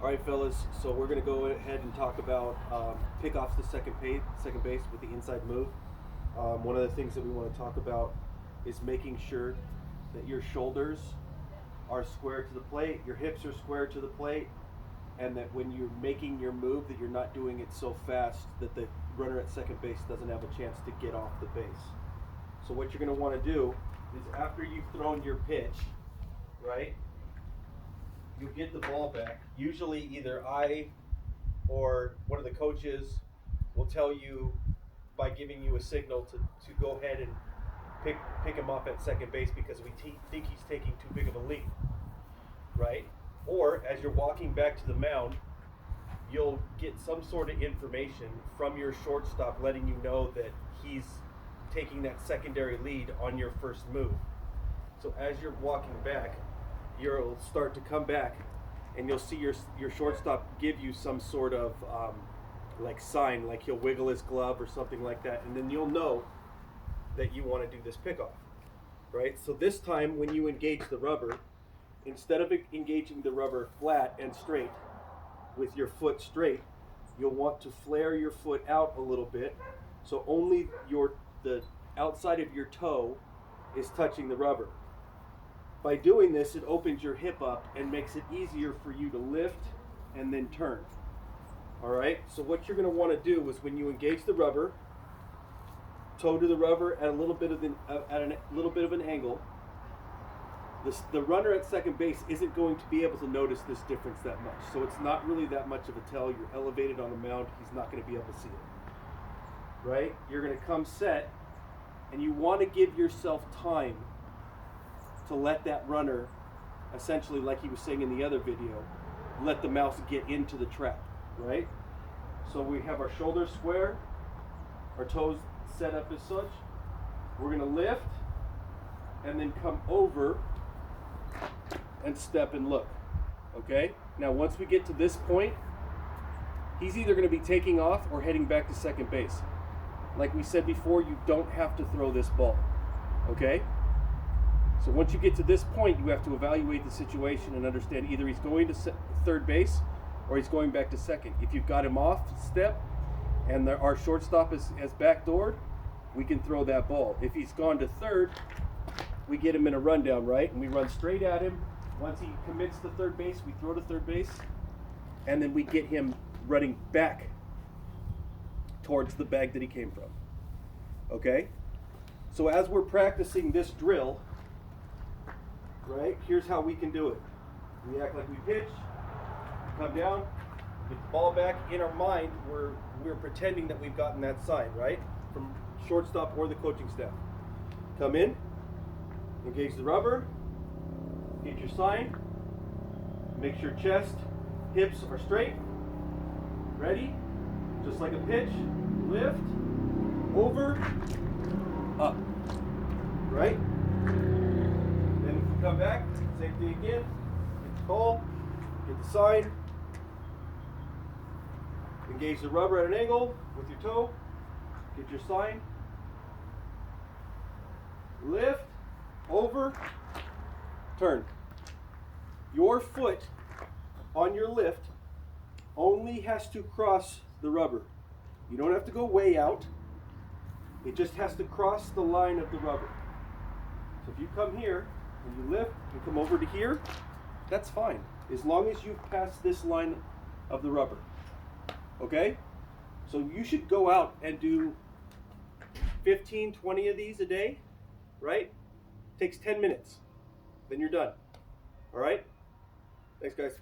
All right, fellas. So we're going to go ahead and talk about pickoffs to second base with the inside move. One of the things that we want to talk about is making sure that your shoulders are square to the plate, your hips are square to the plate, and that when you're making your move, that you're not doing it so fast that the runner at second base doesn't have a chance to get off the base. So what you're going to want to do is after you've thrown your pitch, right? You get the ball back. Usually either I or one of the coaches will tell you by giving you a signal to go ahead and pick him up at second base because we think he's taking too big of a lead, right? Or as you're walking back to the mound, you'll get some sort of information from your shortstop letting you know that he's taking that secondary lead on your first move. So as you're walking back, you'll start to come back and you'll see your shortstop give you some sort of like sign, like he'll wiggle his glove or something like that, and then you'll know that you want to do this pickoff, right? So this time when you engage the rubber, instead of engaging the rubber flat and straight with your foot straight, you'll want to flare your foot out a little bit so only the outside of your toe is touching the rubber. By doing this, it opens your hip up and makes it easier for you to lift and then turn. All right, so what you're going to want to do is when you engage the rubber, toe to the rubber at a little bit of an angle. The runner at second base isn't going to be able to notice this difference that much. So it's not really that much of a tell. You're elevated on the mound. He's not going to be able to see it. Right? You're going to come set, and you want to give yourself time to let that runner, essentially like he was saying in the other video, let the mouse get into the trap, right? So we have our shoulders square, our toes set up as such. We're going to lift and then come over and step and look, okay? Now once we get to this point, he's either going to be taking off or heading back to second base. Like we said before, you don't have to throw this ball, okay? So once you get to this point, you have to evaluate the situation and understand either he's going to third base or he's going back to second. If you've got him off step and our shortstop is backdoored, we can throw that ball. If he's gone to third, we get him in a rundown, right? And we run straight at him. Once he commits to third base, we throw to third base, and then we get him running back towards the bag that he came from, okay? So as we're practicing this drill, right, here's how we can do it. We act like we pitch, come down, get the ball back. In our mind, we're pretending that we've gotten that sign, right, from shortstop or the coaching staff. Come in, engage the rubber, get your sign, make sure chest, hips are straight, ready, just like a pitch, lift, over, up, right? Then if you come back, same thing again, get the ball, get the sign, engage the rubber at an angle with your toe, get your sign, lift, over, turn. Your foot on your lift only has to cross the rubber. You don't have to go way out. It just has to cross the line of the rubber. So if you come here and you lift and come over to here, that's fine, as long as you've passed this line of the rubber. Okay? So you should go out and do 15, 20 of these a day, right? Takes 10 minutes. Then you're done. All right? Thanks, guys.